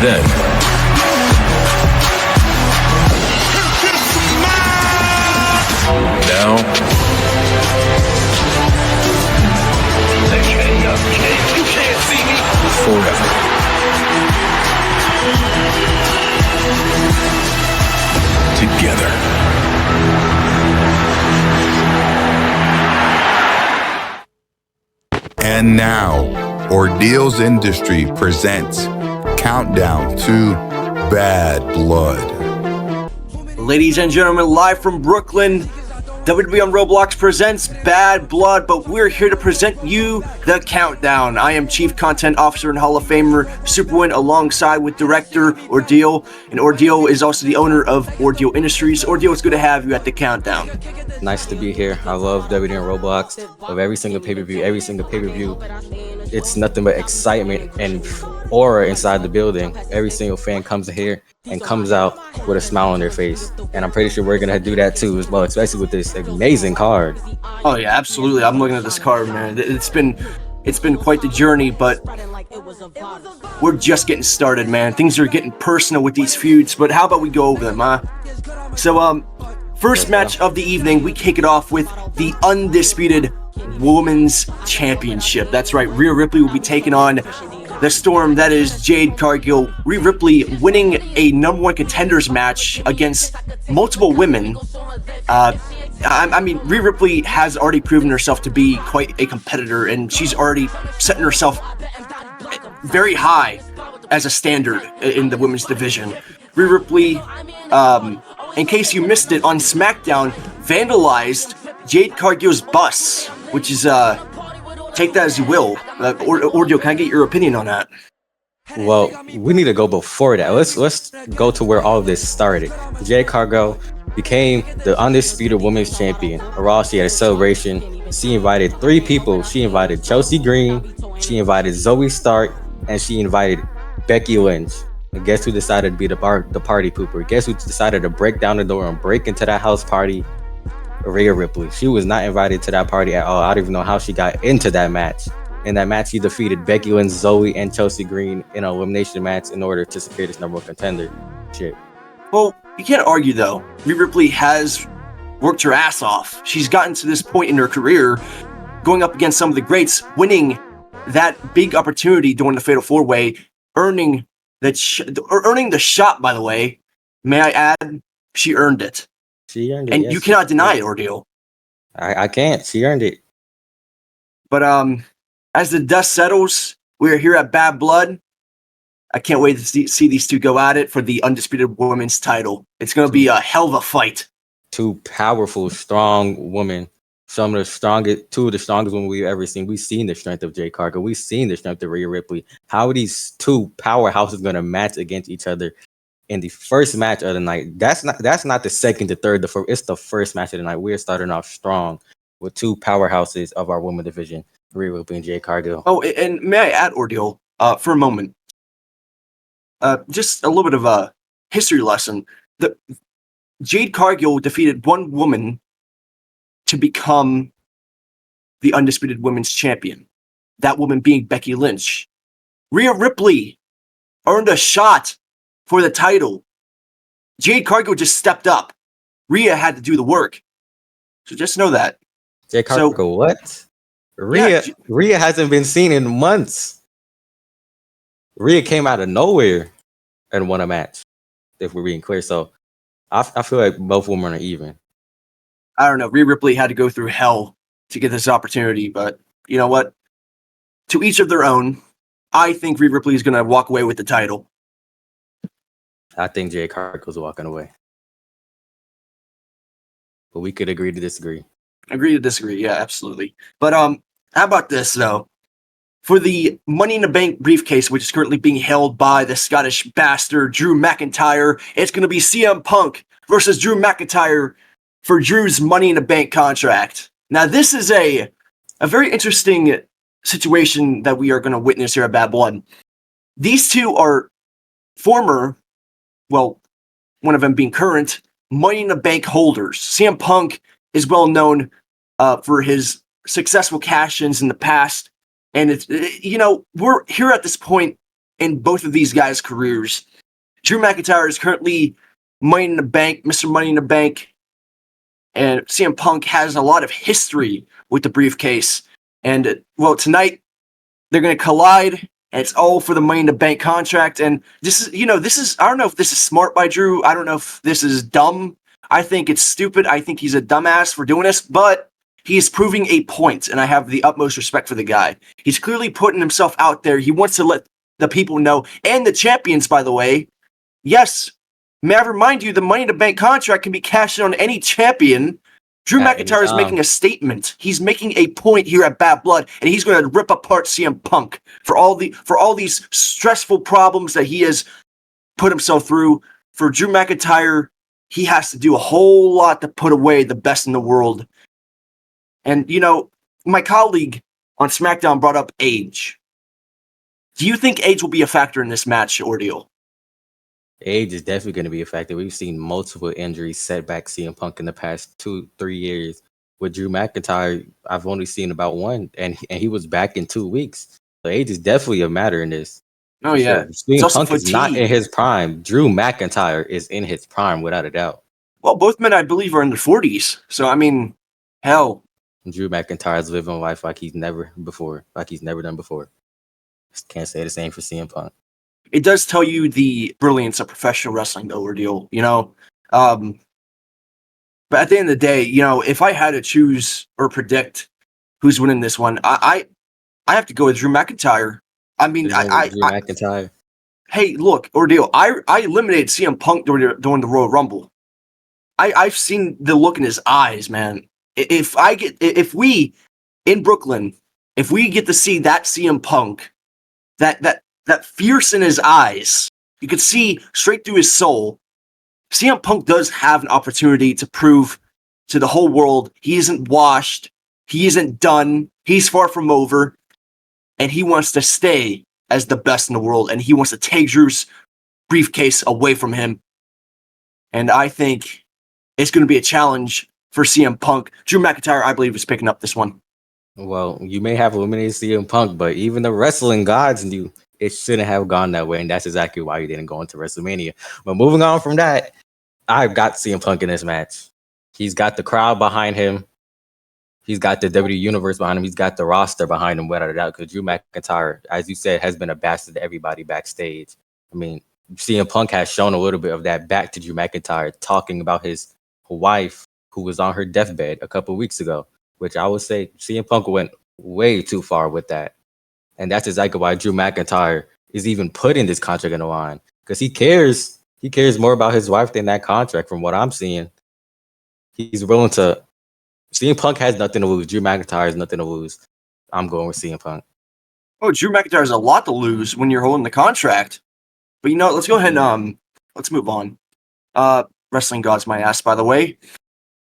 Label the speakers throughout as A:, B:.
A: Then, now,
B: You can't see me.
A: forever. Together.
C: And now, Ordeals Industry presents Countdown to Bad Blood.
D: Ladies and gentlemen, live from Brooklyn, WWE on Roblox presents Bad Blood, but we're here to present you the Countdown. I am Chief Content Officer and Hall of Famer Superwin, alongside with Director Ordeal, and Ordeal is also the owner of Ordeal Industries. Ordeal, it's good to have you at the Countdown.
E: Nice to be here. I love WWE on Roblox. Of every single pay-per-view, it's nothing but excitement and aura inside the building. Every single fan comes here and comes out with a smile on their face, and I'm pretty sure we're gonna do that too as well, especially with this amazing card.
D: Oh yeah, absolutely. I'm looking at this card, man. It's been quite the journey, but we're just getting started, man. Things are getting personal with these feuds, but how about we go over them, huh? So, first match of the evening, we kick it off with the undisputed Women's Championship. That's right, Rhea Ripley will be taking on the Storm, that is Jade Cargill. Rhea Ripley winning a number one contenders match against multiple women. I mean, Rhea Ripley has already proven herself to be quite a competitor, and she's already setting herself very high as a standard in the women's division. Rhea Ripley, in case you missed it, on SmackDown, vandalized Jade Cargill's bus, which is, take that as you will. Ordeal, can I get your opinion on that?
E: Well, we need to go before that. Let's go to where all of this started. Jade Cargill became the undisputed women's champion. Raw, she had a celebration. She invited three people. She invited Chelsea Green, she invited Zoe Stark, and she invited Becky Lynch. And guess who decided to be the party pooper? Guess who decided to break down the door and break into that house party? Rhea Ripley. She was not invited to that party at all. I don't even know how she got into that match. In that match, she defeated Becky Lynch, Zoe, and Chelsea Green in an elimination match in order to secure this number one contender. Shit.
D: Well, you can't argue, though. Rhea Ripley has worked her ass off. She's gotten to this point in her career, going up against some of the greats, winning that big opportunity during the Fatal 4-Way, earning the shot, by the way. May I add, she earned it.
E: She earned it.
D: And
E: yes,
D: you cannot deny it, Ordeal.
E: I can't. She earned it.
D: But as the dust settles, we're here at Bad Blood. I can't wait to see these two go at it for the undisputed women's title. It's going to be a hell of a fight.
E: Two powerful, strong women. Two of the strongest women we've ever seen. We've seen the strength of Jade Cargill. We've seen the strength of Rhea Ripley. How are these two powerhouses going to match against each other in the first match of the night? That's not the second, the third, the fourth. It's the first match of the night. We're starting off strong with two powerhouses of our women's division, Rhea Ripley and Jade Cargill.
D: Oh, and may I add, Ordeal, for a moment, just a little bit of a history lesson. Jade Cargill defeated one woman to become the undisputed women's champion. That woman being Becky Lynch. Rhea Ripley earned a shot for the title. Jade Cargill just stepped up. Rhea had to do the work. So just know that.
E: Jade Cargill, what? Rhea hasn't been seen in months. Rhea came out of nowhere and won a match, if we're being clear. So I feel like both women are even.
D: I don't know. Rhea Ripley had to go through hell to get this opportunity, but you know what? To each of their own. I think Rhea Ripley is going to walk away with the title.
E: I think Jade Cargill's walking away. But we could agree to disagree.
D: Agree to disagree, yeah, absolutely. But how about this, though? For the Money in the Bank briefcase, which is currently being held by the Scottish bastard Drew McIntyre, it's going to be CM Punk versus Drew McIntyre for Drew's Money in the Bank contract. Now, this is a very interesting situation that we are going to witness here at Bad Blood. These two are former, well, one of them being current, Money in the Bank holders. CM Punk is well known for his successful cash-ins in the past. And it's, we're here at this point in both of these guys' careers. Drew McIntyre is currently Money in the Bank, Mr. Money in the Bank, and CM Punk has a lot of history with the briefcase. And, well, tonight they're going to collide, and it's all for the Money in the Bank contract. And this is, I don't know if this is smart by Drew. I don't know if this is dumb. I think it's stupid. I think he's a dumbass for doing this, but he's proving a point, and I have the utmost respect for the guy. He's clearly putting himself out there. He wants to let the people know, and the champions, by the way. Yes, may I remind you, the Money in the Bank contract can be cashed in on any champion. Drew McIntyre is making a statement. He's making a point here at Bad Blood, and he's going to rip apart CM Punk for all these stressful problems that he has put himself through. For Drew McIntyre, he has to do a whole lot to put away the best in the world. And, my colleague on SmackDown brought up age. Do you think age will be a factor in this match ordeal?
E: Age is definitely going to be a factor. We've seen multiple injuries set back CM Punk in the past 2-3 years. With Drew McIntyre, I've only seen about one, and he was back in 2 weeks. So age is definitely a matter in this.
D: Oh, yeah.
E: CM Punk is not in his prime. Drew McIntyre is in his prime, without a doubt.
D: Well, both men, I believe, are in their 40s. So, I mean, hell.
E: Drew McIntyre's living life like he's never done before. Can't say the same for CM Punk.
D: It does tell you the brilliance of professional wrestling, though, ordeal, But at the end of the day, if I had to choose or predict who's winning this one, I have to go with Drew McIntyre. I mean,
E: McIntyre.
D: Hey, look, ordeal. I eliminated CM Punk during the Royal Rumble. I've seen the look in his eyes, man. If we in Brooklyn, if we get to see that CM Punk, that fierce in his eyes, you could see straight through his soul. CM Punk does have an opportunity to prove to the whole world he isn't washed, he isn't done, he's far from over, and he wants to stay as the best in the world, and he wants to take Drew's briefcase away from him. And I think it's going to be a challenge for CM Punk. Drew McIntyre, I believe, is picking up this one.
E: Well, you may have eliminated CM Punk, but even the wrestling gods knew it shouldn't have gone that way, and that's exactly why he didn't go into WrestleMania. But moving on from that, I've got CM Punk in this match. He's got the crowd behind him. He's got the WWE Universe behind him. He's got the roster behind him, without a doubt, because Drew McIntyre, as you said, has been a bastard to everybody backstage. I mean, CM Punk has shown a little bit of that back to Drew McIntyre, talking about his wife who was on her deathbed a couple weeks ago, which I would say CM Punk went way too far with that. And that's exactly why Drew McIntyre is even putting this contract in the line, because he cares. He cares more about his wife than that contract, from what I'm seeing. He's willing to. CM Punk has nothing to lose. Drew McIntyre has nothing to lose. I'm going with CM Punk.
D: Oh, Drew McIntyre has a lot to lose when you're holding the contract. But let's go ahead and let's move on. Wrestling gods, my ass, by the way.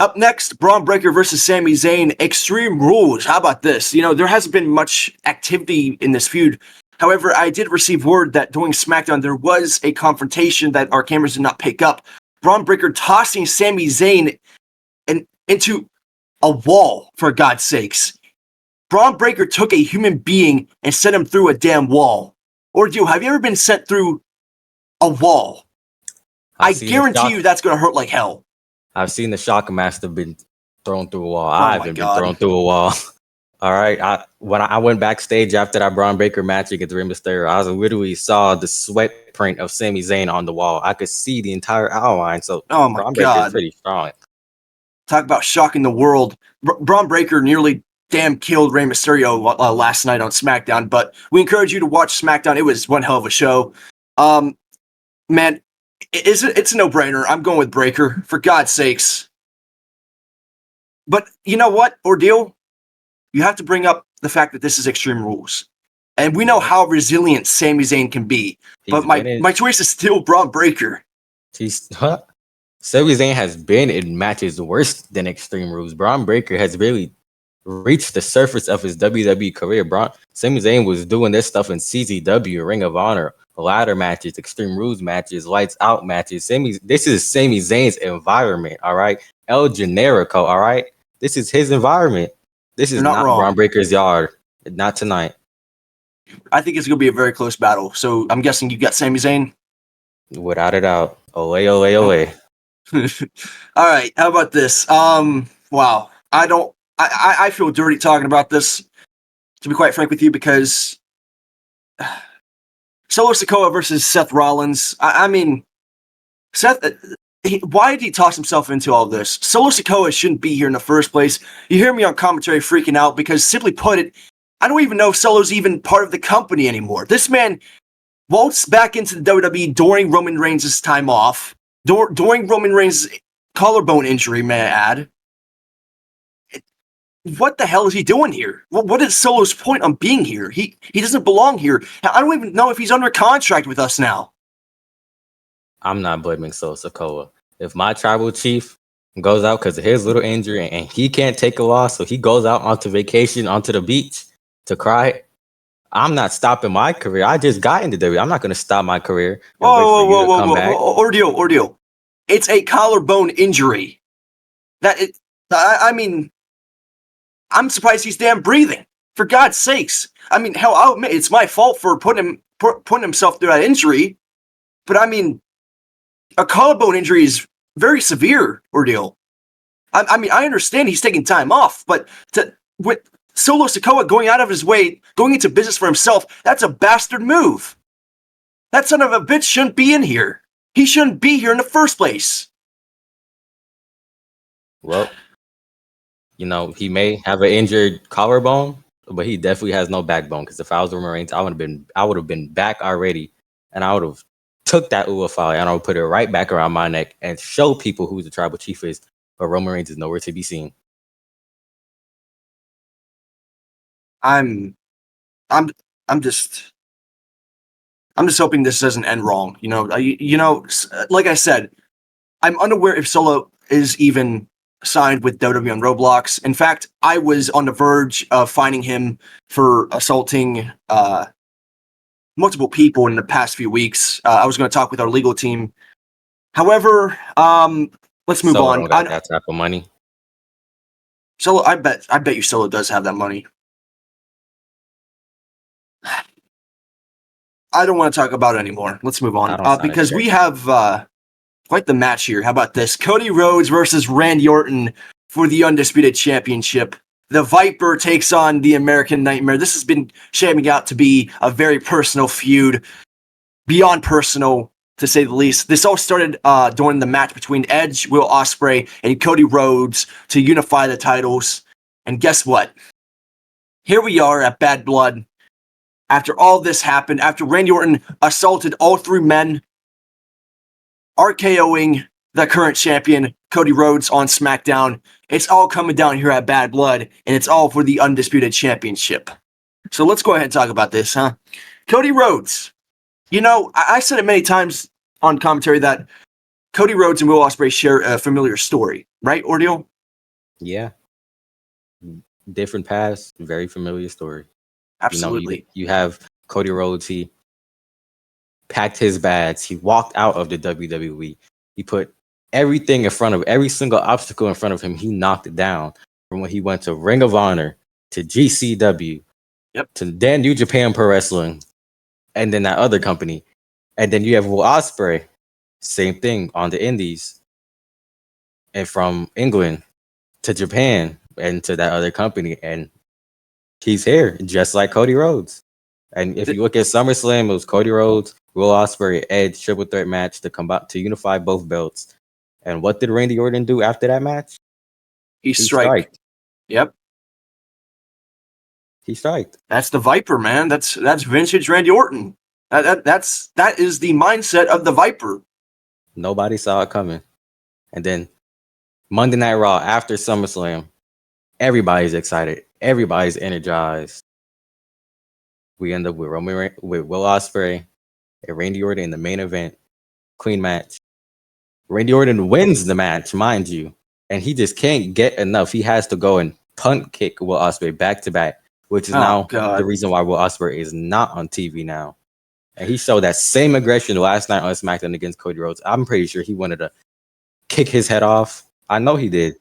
D: Up next, Braun Breaker versus Sami Zayn, Extreme Rules. How about this? There hasn't been much activity in this feud. However, I did receive word that during SmackDown, there was a confrontation that our cameras did not pick up. Braun Breaker tossing Sami Zayn into a wall, for God's sakes. Braun Breaker took a human being and sent him through a damn wall. Ordeal, have you ever been sent through a wall? I guarantee you that's going to hurt like hell.
E: I've seen the Shockmaster been thrown through a wall. I haven't been thrown through a wall. All right. When I went backstage after that Braun Breaker match against Rey Mysterio, I literally saw the sweat print of Sami Zayn on the wall. I could see the entire outline. So Braun Breaker is pretty strong.
D: Talk about shocking the world. Braun Breaker nearly damn killed Rey Mysterio last night on SmackDown, but we encourage you to watch SmackDown. It was one hell of a show. Man, it's a no-brainer. I'm going with Breaker, for God's sakes. But you know what, Ordeal? You have to bring up the fact that this is Extreme Rules. And we know how resilient Sami Zayn can be. But my choice is still Braun Breaker.
E: Sami Zayn has been in matches worse than Extreme Rules. Braun Breaker has really reached the surface of his WWE career. Sami Zayn was doing this stuff in CZW, Ring of Honor, ladder matches, Extreme Rules matches, lights out matches. This is Sami Zayn's environment, all right? El Generico, all right? This is his environment. This is not Braun Breaker's yard. Not tonight.
D: I think it's going to be a very close battle. So I'm guessing you got Sami Zayn.
E: Without a doubt. Ole, ole, ole.
D: All right. How about this? Wow. I feel dirty talking about this, to be quite frank with you, because Solo Sikoa versus Seth Rollins. I mean, Seth, why did he toss himself into all this? Solo Sikoa shouldn't be here in the first place. You hear me on commentary freaking out because, simply put it, I don't even know if Solo's even part of the company anymore. This man waltzed back into the WWE during Roman Reigns' time off, during Roman Reigns' collarbone injury, may I add. What the hell is he doing here? What is Solo's point on being here? He doesn't belong here. I don't even know if he's under contract with us now.
E: I'm not blaming Solo Sikoa. If my tribal chief goes out because of his little injury and he can't take a loss, so he goes out onto vacation, onto the beach to cry, I'm not stopping my career. I just got into WWE. I'm not going to stop my career and wait for you to come back.
D: Ordeal. It's a collarbone injury. I mean, I'm surprised he's damn breathing. For God's sakes. I mean, hell, I'll admit it's my fault for putting himself through that injury. But I mean, a collarbone injury is very severe, Ordeal. I mean, I understand he's taking time off, but with Solo Sikoa going out of his way, going into business for himself, that's a bastard move. That son of a bitch shouldn't be in here. He shouldn't be here in the first place.
E: Well, you know, he may have an injured collarbone, but he definitely has no backbone. Because if I was Roman Reigns, I would have been back already, and I would have took that Uwa file and I would put it right back around my neck and show people who the tribal chief is. But Roman Reigns is nowhere to be seen.
D: I'm just hoping this doesn't end wrong. Like I said, I'm unaware if Solo is even signed with WWE on Roblox. In fact, I was on the verge of finding him for assaulting multiple people in the past few weeks. I was going to talk with our legal team. However, let's move
E: Solo
D: on.
E: don't got that type of money.
D: Solo, I bet you Solo does have that money. I don't want to talk about it anymore. Let's move on. Because we have quite the match here. How about this? Cody Rhodes versus Randy Orton for the Undisputed Championship. The Viper takes on the American Nightmare. This has been shaping out to be a very personal feud. Beyond personal, to say the least. This all started during the match between Edge, Will Ospreay, and Cody Rhodes to unify the titles. And guess what? Here we are at Bad Blood. After all this happened, after Randy Orton assaulted all three men, RKOing the current champion, Cody Rhodes, on SmackDown, it's all coming down here at Bad Blood, and it's all for the Undisputed Championship. So let's go ahead and talk about this, huh? Cody Rhodes. You know, I said it many times on commentary that Cody Rhodes and Will Ospreay share a familiar story, right, Ordeal?
E: Yeah. Different paths, very familiar story.
D: Absolutely.
E: You have Cody Rhodes. He packed his bags. He walked out of the WWE. He put everything in front of every single obstacle in front of him. He knocked it down. From when he went to Ring of Honor to GCW, to then New Japan Pro Wrestling, and then that other company, and then you have Will Ospreay, same thing on the Indies, and from England to Japan and to that other company, and he's here just like Cody Rhodes. And if you look at SummerSlam, it was Cody Rhodes, Will Ospreay, Edge triple threat match to unify both belts. And what did Randy Orton do after that match?
D: He striked. Yep.
E: He striked.
D: That's the Viper, man. That's vintage Randy Orton. That is the mindset of the Viper.
E: Nobody saw it coming. And then Monday Night Raw after SummerSlam, everybody's excited. Everybody's energized. We end up with Will Ospreay and Randy Orton in the main event. Clean match. Randy Orton wins the match, mind you. And he just can't get enough. He has to go and punt kick Will Ospreay back to back, which is the reason why Will Ospreay is not on TV now. And he showed that same aggression last night on SmackDown against Cody Rhodes. I'm pretty sure he wanted to kick his head off. I know he did.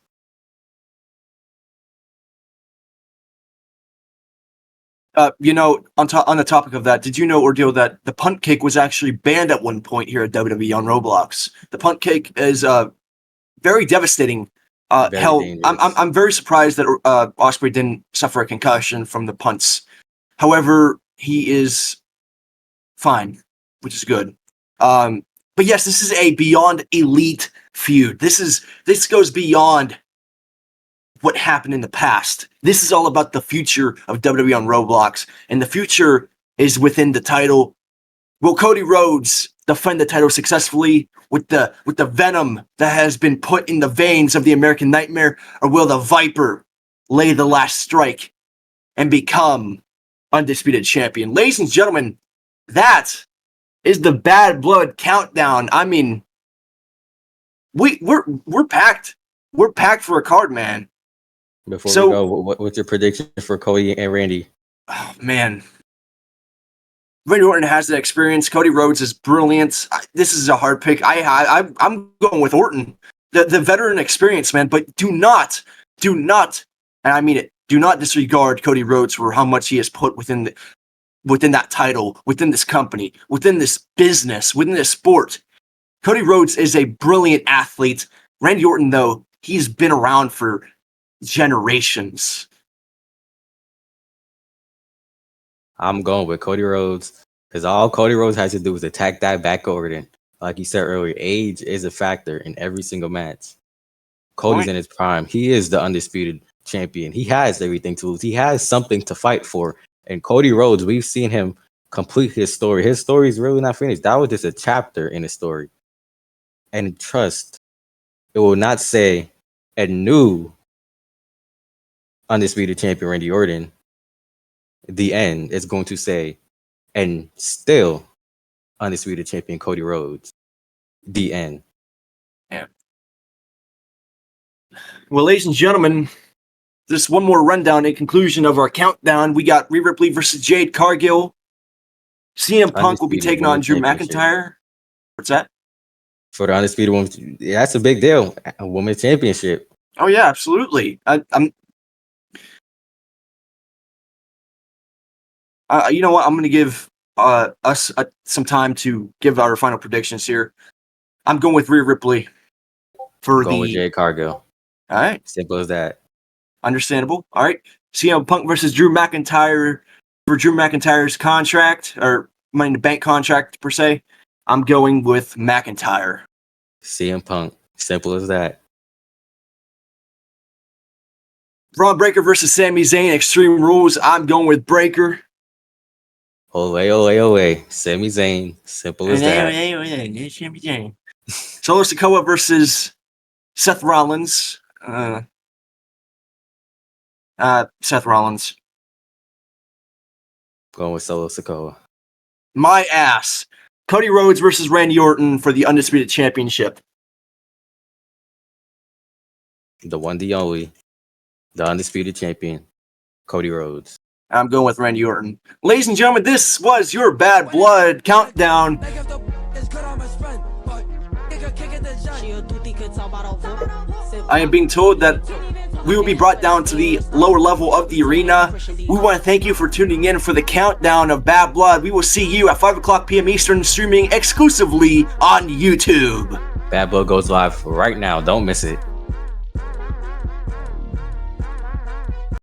D: On the topic of that, did you know, Ordeal, that the punt cake was actually banned at one point here at WWE on Roblox? The punt cake is very devastating.
E: Very dangerous.
D: I'm very surprised that Ospreay didn't suffer a concussion from the punts. However, he is fine, which is good. But yes, this is a beyond elite feud. This goes beyond what happened in the past. This is all about the future of WWE on Roblox, and the future is within the title. Will Cody Rhodes defend the title successfully with the venom that has been put in the veins of the American Nightmare, or will the Viper lay the last strike and become undisputed champion? Ladies and gentlemen, that is the Bad Blood Countdown. I mean, we're packed. We're packed for a card, man.
E: Before we go, what's your prediction for Cody and Randy?
D: Oh, man. Randy Orton has that experience. Cody Rhodes is brilliant. This is a hard pick. I'm going with Orton. The veteran experience, man. But do not, and I mean it, do not disregard Cody Rhodes for how much he has put within that title, within this company, within this business, within this sport. Cody Rhodes is a brilliant athlete. Randy Orton, though, he's been around for generations.
E: I'm going with Cody Rhodes because all Cody Rhodes has to do is attack that back Orton. Like you said earlier, age is a factor in every single match. Cody's in his prime. He is the undisputed champion. He has everything to lose. He has something to fight for. And Cody Rhodes, we've seen him complete his story. His story is really not finished. That was just a chapter in his story. And trust, it will not say a new undisputed champion Randy Orton. The end is going to say, and still undisputed champion Cody Rhodes. The end.
D: Yeah. Well, ladies and gentlemen, just one more rundown in conclusion of our countdown. We got Rhea Ripley versus Jade Cargill. CM Punk will be taking on Drew McIntyre. What's that?
E: For the undisputed woman, that's a big deal. A women's championship.
D: Oh yeah, absolutely. You know what? I'm going to give us some time to give our final predictions here. I'm going with Rhea Ripley for
E: with Jade Cargill.
D: All right.
E: Simple as that.
D: Understandable. All right. CM Punk versus Drew McIntyre for Drew McIntyre's contract, or Money in the Bank contract, per se. I'm going with McIntyre.
E: CM Punk. Simple as that.
D: Braun Breaker versus Sami Zayn, Extreme Rules. I'm going with Breaker.
E: Ole. Sami Zayn. Simple as that.
D: Solo Sikoa versus Seth Rollins. Seth Rollins.
E: Going with Solo Sikoa.
D: My ass. Cody Rhodes versus Randy Orton for the Undisputed Championship.
E: The one, the only. The undisputed champion, Cody Rhodes.
D: I'm going with Randy Orton. Ladies and gentlemen, this was your Bad Blood Countdown. I am being told that we will be brought down to the lower level of the arena. We want to thank you for tuning in for the countdown of Bad Blood. We will see you at 5 o'clock p.m. Eastern, streaming exclusively on YouTube.
E: Bad Blood goes live right now. Don't miss it.